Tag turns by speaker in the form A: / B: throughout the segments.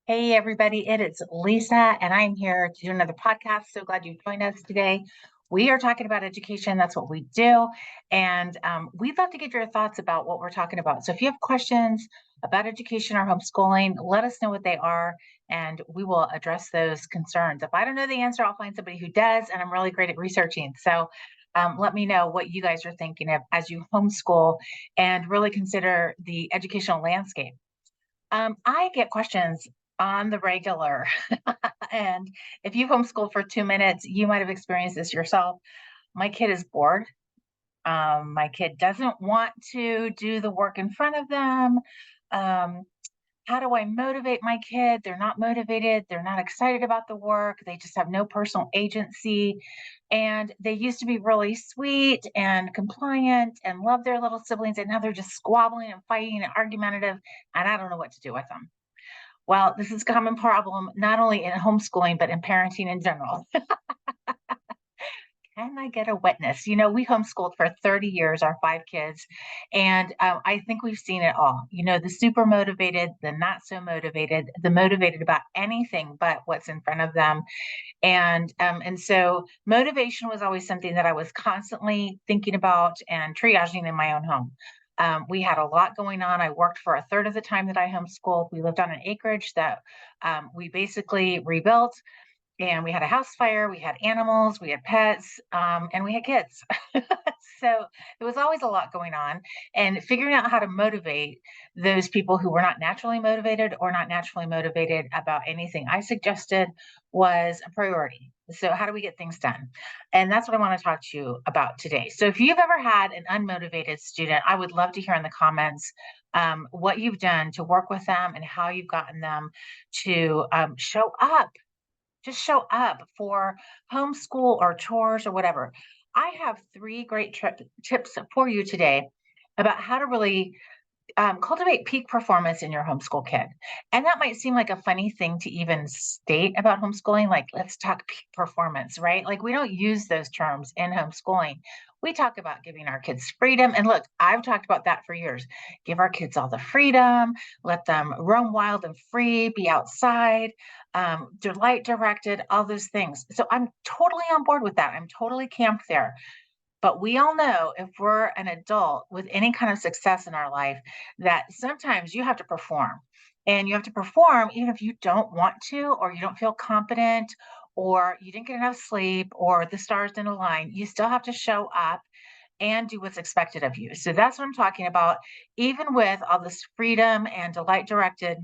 A: Hey, everybody, it is Lisa, and I'm here to do another podcast. So glad you joined us today. We are talking about education. That's what we do. And we'd love to get your thoughts about what we're talking about. So if you have questions about education or homeschooling, let us know what they are, and we will address those concerns. If I don't know the answer, I'll find somebody who does, and I'm really great at researching. So let me know what you guys are thinking of as you homeschool and really consider the educational landscape. I get questions on the regular. And if you homeschool for 2 minutes, you might have experienced this yourself. My kid is bored. My kid doesn't want to do the work in front of them. Um, how do I motivate my kid? They're not motivated. They're not excited about the work. They just have no personal agency. And they used to be really sweet and compliant and love their little siblings. And now they're just squabbling and fighting and argumentative. And I don't know what to do with them. Well, this is a common problem, not only in homeschooling, but in parenting in general. Can I get a witness? We homeschooled for 30 years, our 5 kids, and I think we've seen it all. The super motivated, the not so motivated, the motivated about anything but what's in front of them. And so motivation was always something that I was constantly thinking about and triaging in my own home. We had a lot going on. I worked for a third of the time that I homeschooled. We lived on an acreage that we basically rebuilt, and we had a house fire, we had animals, we had pets, and we had kids. So there was always a lot going on, and figuring out how to motivate those people who were not naturally motivated or not naturally motivated about anything I suggested was a priority. So, how do we get things done? And that's what I want to talk to you about today. So, if you've ever had an unmotivated student, I would love to hear in the comments what you've done to work with them and how you've gotten them to show up, just show up for homeschool or chores or whatever. I have three great tips for you today about how to really cultivate peak performance in your homeschool kid. And that might seem like a funny thing to even state about homeschooling, like, let's talk peak performance, right? Like, we don't use those terms in homeschooling. We talk about giving our kids freedom. And look, I've talked about that for years. Give our kids all the freedom, let them roam wild and free, be outside, delight directed, all those things. So I'm totally on board with that. I'm totally camped there. But we all know, if we're an adult with any kind of success in our life, that sometimes you have to perform. And you have to perform even if you don't want to, or you don't feel confident, or you didn't get enough sleep, or the stars didn't align. You still have to show up and do what's expected of you. So that's what I'm talking about. Even with all this freedom and delight directed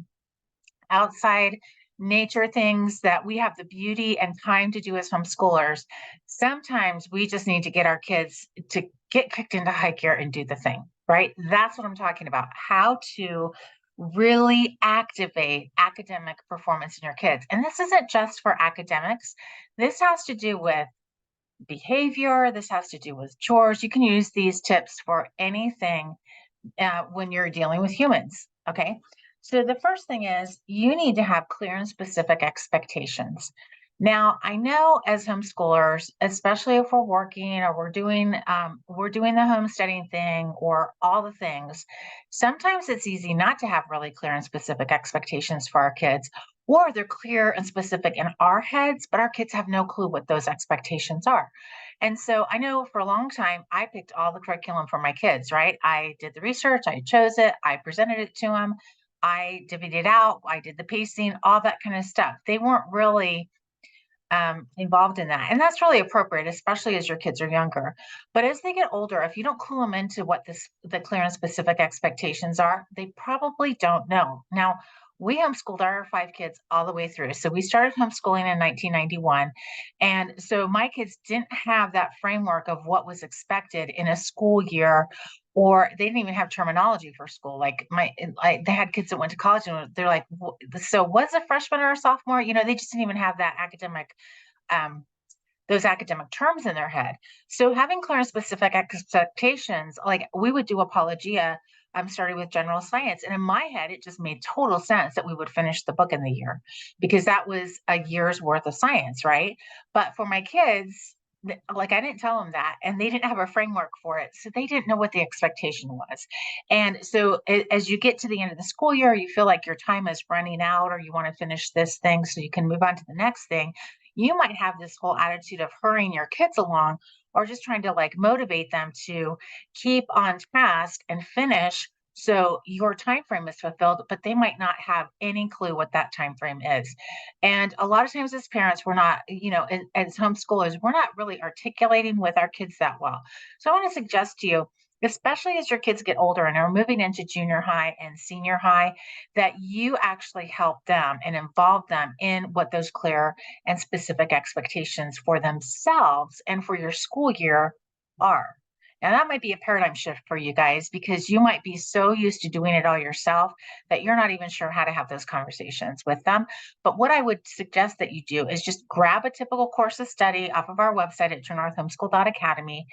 A: outside nature things that we have the beauty and time to do as homeschoolers, sometimes we just need to get our kids to get kicked into high gear and do the thing, right? That's what I'm talking about. How to really activate academic performance in your kids. And this isn't just for academics. This has to do with behavior. This has to do with chores. You can use these tips for anything when you're dealing with humans. Okay. So the first thing is you need to have clear and specific expectations. Now, I know as homeschoolers, especially if we're working or we're doing the homesteading thing or all the things, sometimes it's easy not to have really clear and specific expectations for our kids, or they're clear and specific in our heads, but our kids have no clue what those expectations are. And so I know for a long time, I picked all the curriculum for my kids, right? I did the research, I chose it, I presented it to them, I divvied it out, I did the pacing, all that kind of stuff. They weren't really involved in that. And that's really appropriate, especially as your kids are younger. But as they get older, if you don't clue them into what the clear and specific expectations are, they probably don't know. Now, we homeschooled our 5 kids all the way through. So we started homeschooling in 1991. And so my kids didn't have that framework of what was expected in a school year, or they didn't even have terminology for school. They had kids that went to college and they're like, so what's a freshman or a sophomore? They just didn't even have that um, those academic terms in their head. So having clear and specific expectations, like we would do Apologia, starting with general science. And in my head, it just made total sense that we would finish the book in the year because that was a year's worth of science, right? But for my kids, like, I didn't tell them that, and they didn't have a framework for it, so they didn't know what the expectation was. And so, as you get to the end of the school year, you feel like your time is running out, or you want to finish this thing so you can move on to the next thing. You might have this whole attitude of hurrying your kids along, or just trying to like motivate them to keep on task and finish so your time frame is fulfilled, but they might not have any clue what that time frame is. And a lot of times as parents, we're not, as homeschoolers, we're not really articulating with our kids that well. So I want to suggest to you, especially as your kids get older and are moving into junior high and senior high, that you actually help them and involve them in what those clear and specific expectations for themselves and for your school year are. Now, that might be a paradigm shift for you guys because you might be so used to doing it all yourself that you're not even sure how to have those conversations with them. But what I would suggest that you do is just grab a typical course of study off of our website at truenorthhomeschool.academy.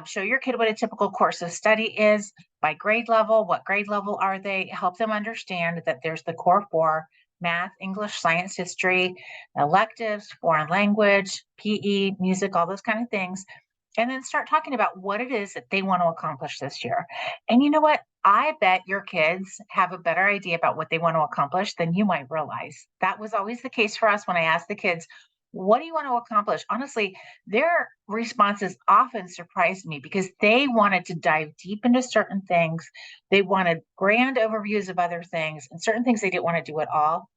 A: Show your kid what a typical course of study is by grade level. What grade level are they? Help them understand that there's the core four: math, English, science, history, electives, foreign language, PE, music, all those kind of things. And then start talking about what it is that they want to accomplish this year. And you know what? I bet your kids have a better idea about what they want to accomplish than you might realize. That was always the case for us when I asked the kids, what do you want to accomplish? Honestly, their responses often surprised me because they wanted to dive deep into certain things. They wanted grand overviews of other things and certain things they didn't want to do at all.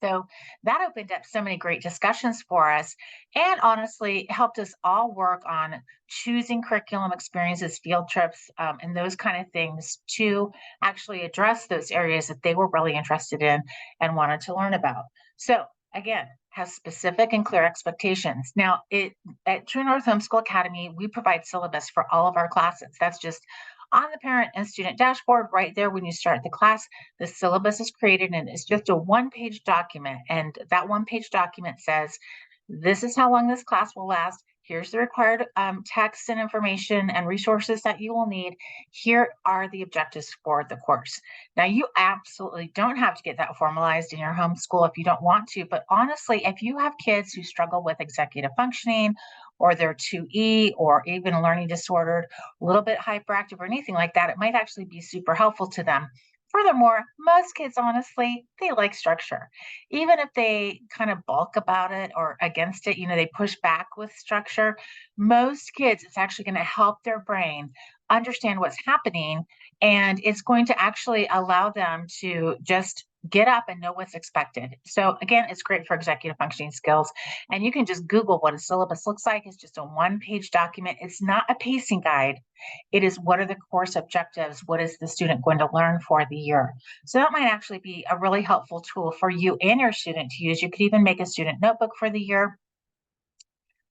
A: So that opened up so many great discussions for us and honestly helped us all work on choosing curriculum experiences, field trips, and those kind of things to actually address those areas that they were really interested in and wanted to learn about. So again, has specific and clear expectations. Now, it at True North Homeschool Academy, we provide syllabus for all of our classes. That's just on the parent and student dashboard right there when you start the class. The syllabus is created and it's just a one-page document. And that one-page document says, this is how long this class will last. Here's the required text and information and resources that you will need. Here are the objectives for the course. Now, you absolutely don't have to get that formalized in your homeschool if you don't want to. But honestly, if you have kids who struggle with executive functioning, or they're 2E, or even learning disordered, a little bit hyperactive, or anything like that, it might actually be super helpful to them. Furthermore, most kids, honestly, they like structure. Even if they kind of balk about it or against it, they push back with structure. Most kids, it's actually going to help their brain understand what's happening. And it's going to actually allow them to just get up and know what's expected. So, again, it's great for executive functioning skills. And you can just Google what a syllabus looks like. It's just a one-page document, it's not a pacing guide. It is, what are the course objectives? What is the student going to learn for the year? So that might actually be a really helpful tool for you and your student to use. You could even make a student notebook for the year,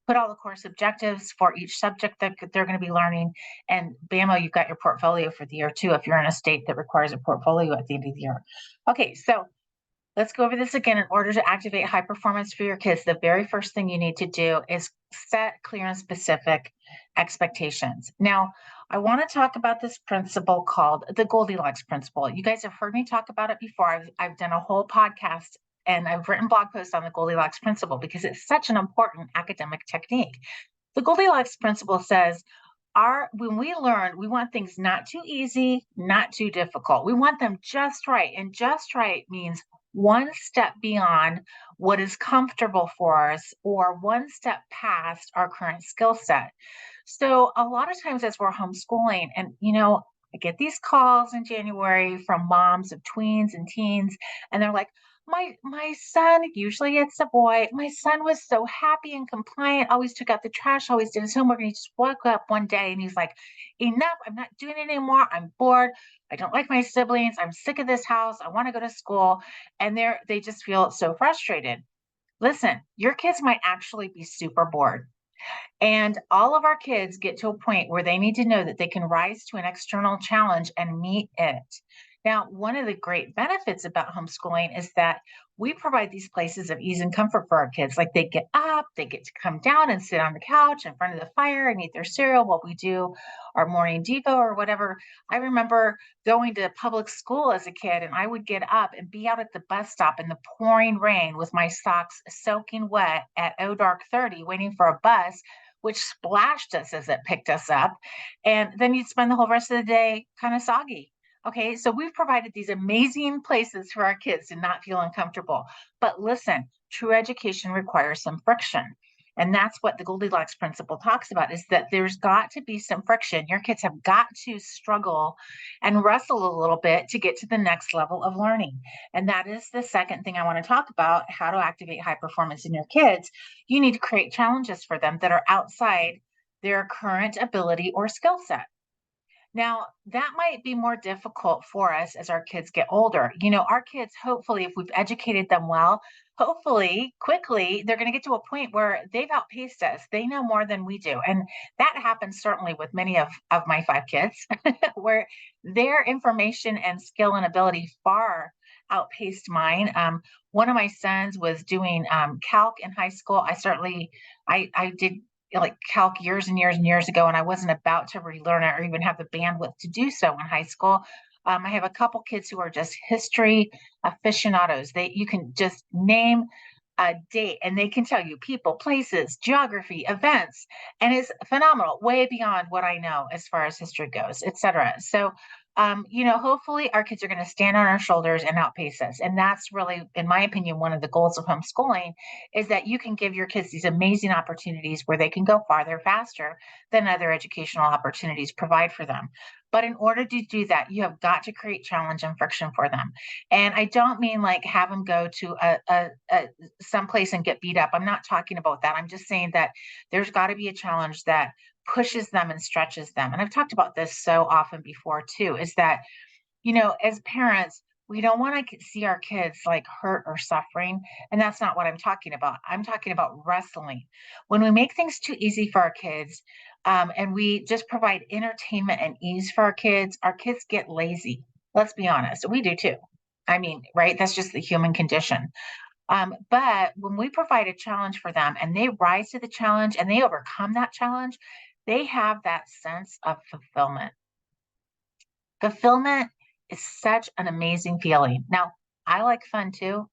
A: put all the course objectives for each subject that they're going to be learning, and bammo, you've got your portfolio for the year too, if you're in a state that requires a portfolio at the end of the year. Okay, so let's go over this again. In order to activate high performance for your kids, the very first thing you need to do is set clear and specific expectations. Now, I want to talk about this principle called the Goldilocks Principle. You guys have heard me talk about it before. I've done a whole podcast and I've written blog posts on the Goldilocks Principle because it's such an important academic technique. The Goldilocks Principle says, when we learn, we want things not too easy, not too difficult. We want them just right. And just right means one step beyond what is comfortable for us or one step past our current skill set. So a lot of times as we're homeschooling, and I get these calls in January from moms of tweens and teens, and they're like, my son, usually it's a boy, my son was so happy and compliant, always took out the trash, always did his homework, and he just woke up one day and he's like, enough, I'm not doing it anymore. I'm bored. I don't like my siblings. I'm sick of this house. I want to go to school. And they just feel so frustrated. Listen, your kids might actually be super bored. And all of our kids get to a point where they need to know that they can rise to an external challenge and meet it. Now, one of the great benefits about homeschooling is that we provide these places of ease and comfort for our kids. Like they get up, they get to come down and sit on the couch in front of the fire and eat their cereal while we do our morning Devo or whatever. I remember going to public school as a kid, and I would get up and be out at the bus stop in the pouring rain with my socks soaking wet at dark 30, waiting for a bus, which splashed us as it picked us up. And then you'd spend the whole rest of the day kind of soggy. Okay, so we've provided these amazing places for our kids to not feel uncomfortable. But listen, true education requires some friction. And that's what the Goldilocks principle talks about is that there's got to be some friction. Your kids have got to struggle and wrestle a little bit to get to the next level of learning. And that is the second thing I want to talk about, how to activate high performance in your kids. You need to create challenges for them that are outside their current ability or skill set. Now, that might be more difficult for us as our kids get older. Our kids, hopefully, if we've educated them well, hopefully, quickly, they're going to get to a point where they've outpaced us. They know more than we do. And that happens certainly with many of my five kids, where their information and skill and ability far outpaced mine. One of my sons was doing calc in high school. I did like calc years and years and years ago, and I wasn't about to relearn it or even have the bandwidth to do so in high school. I have a couple kids who are just history aficionados. You can just name a date and they can tell you people, places, geography, events, and it's phenomenal, way beyond what I know as far as history goes, etc. So, hopefully our kids are going to stand on our shoulders and outpace us. And that's really, in my opinion, one of the goals of homeschooling is that you can give your kids these amazing opportunities where they can go farther faster than other educational opportunities provide for them. But in order to do that, you have got to create challenge and friction for them. And I don't mean like have them go to a someplace and get beat up. I'm not talking about that. I'm just saying that there's got to be a challenge that pushes them and stretches them. And I've talked about this so often before too, is that, as parents, we don't want to see our kids like hurt or suffering. And that's not what I'm talking about. I'm talking about wrestling. When we make things too easy for our kids, and we just provide entertainment and ease for our kids get lazy. Let's be honest. We do too. I mean, right? That's just the human condition. But when we provide a challenge for them and they rise to the challenge and they overcome that challenge, they have that sense of fulfillment. Fulfillment is such an amazing feeling. Now, I like fun too,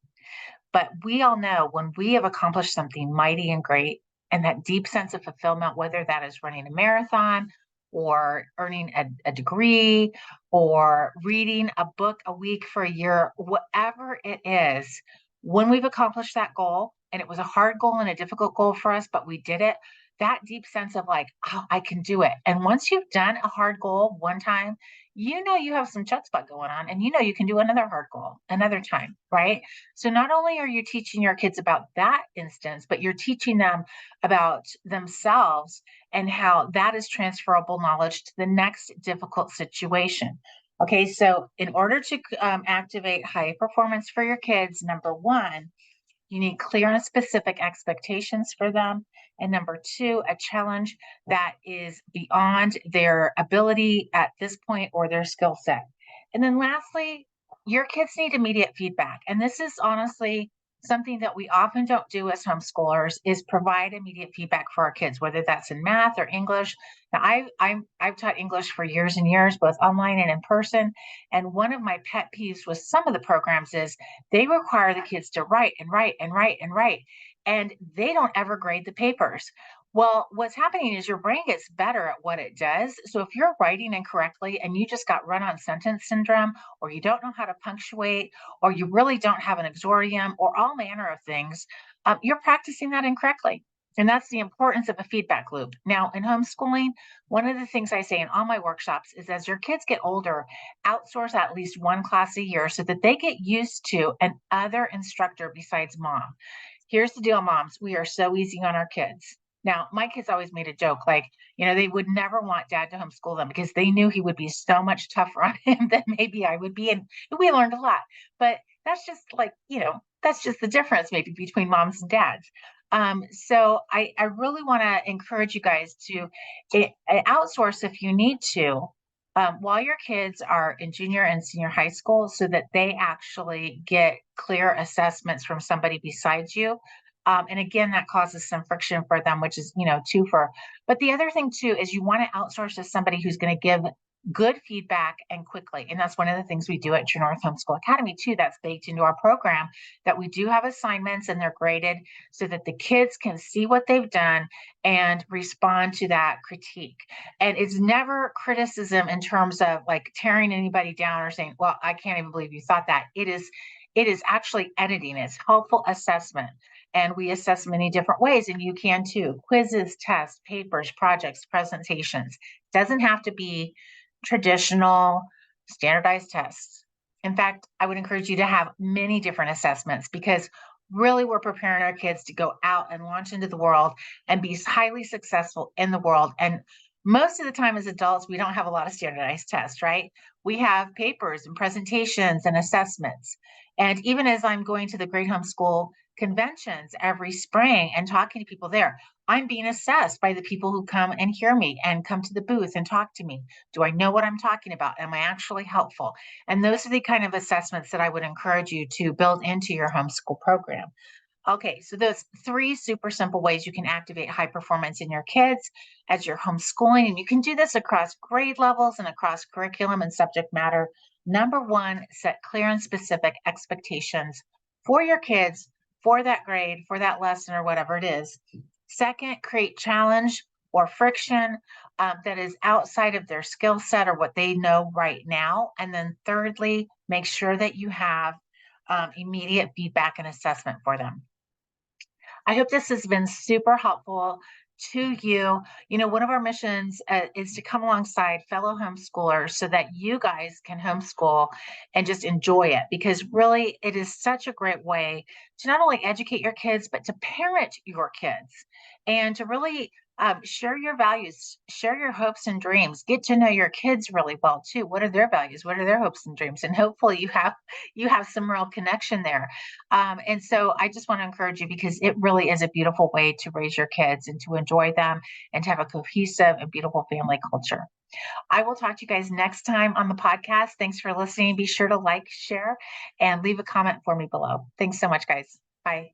A: but we all know when we have accomplished something mighty and great, and that deep sense of fulfillment, whether that is running a marathon or earning a degree or reading a book a week for a year, whatever it is, when we've accomplished that goal, and it was a hard goal and a difficult goal for us, but we did it, that deep sense of like, oh, I can do it. And once you've done a hard goal one time, you have some chutzpah going on and you can do another hard goal another time, right? So not only are you teaching your kids about that instance, but you're teaching them about themselves and how that is transferable knowledge to the next difficult situation. Okay, so in order to activate high performance for your kids, number one, you need clear and specific expectations for them. And number two, a challenge that is beyond their ability at this point or their skill set. And then lastly, your kids need immediate feedback. And this is honestly something that we often don't do as homeschoolers is provide immediate feedback for our kids, whether that's in math or English. Now, I've taught English for years and years, both online and in person. And one of my pet peeves with some of the programs is they require the kids to write and write and write and write, and they don't ever grade the papers. Well, what's happening is your brain gets better at what it does. So if you're writing incorrectly and you just got run on sentence syndrome, or you don't know how to punctuate, or you really don't have an exordium, or all manner of things, you're practicing that incorrectly. And that's the importance of a feedback loop. Now, in homeschooling, one of the things I say in all my workshops is as your kids get older, outsource at least one class a year so that they get used to another instructor besides mom. Here's the deal, moms. We are so easy on our kids. Now, my kids always made a joke like, they would never want dad to homeschool them because they knew he would be so much tougher on him than maybe I would be. And we learned a lot. But that's just like, that's just the difference maybe between moms and dads. So I really want to encourage you guys to outsource if you need to, while your kids are in junior and senior high school so that they actually get clear assessments from somebody besides you. And again, that causes some friction for them, which is, two for. But the other thing too is you want to outsource to somebody who's going to give good feedback and quickly. And that's one of the things we do at True North Homeschool Academy too. That's baked into our program, that we do have assignments and they're graded so that the kids can see what they've done and respond to that critique. And it's never criticism in terms of like tearing anybody down or saying, well, I can't even believe you thought that. It is actually editing. It's helpful assessment. And we assess many different ways, and you can too. Quizzes, tests, papers, projects, presentations. Doesn't have to be traditional standardized tests. In fact, I would encourage you to have many different assessments, because really we're preparing our kids to go out and launch into the world and be highly successful in the world. And most of the time as adults, we don't have a lot of standardized tests, right? We have papers and presentations and assessments. And even as I'm going to the Great Homeschool conventions every spring and talking to people there, I'm being assessed by the people who come and hear me and come to the booth and talk to me. Do I know what I'm talking about? Am I actually helpful? And those are the kind of assessments that I would encourage you to build into your homeschool program. Okay, so those three super simple ways you can activate high performance in your kids as you're homeschooling, and you can do this across grade levels and across curriculum and subject matter. Number one, set clear and specific expectations for your kids, for that grade, for that lesson, or whatever it is. Second, create challenge or friction that is outside of their skill set or what they know right now. And then thirdly, make sure that you have immediate feedback and assessment for them. I hope this has been super helpful to you. One of our missions is to come alongside fellow homeschoolers so that you guys can homeschool and just enjoy it, because really it is such a great way to not only educate your kids, but to parent your kids and to really share your values, share your hopes and dreams, get to know your kids really well too. What are their values? What are their hopes and dreams? And hopefully you have some real connection there. And so I just want to encourage you, because it really is a beautiful way to raise your kids and to enjoy them and to have a cohesive and beautiful family culture. I will talk to you guys next time on the podcast. Thanks for listening. Be sure to like, share, and leave a comment for me below. Thanks so much, guys. Bye.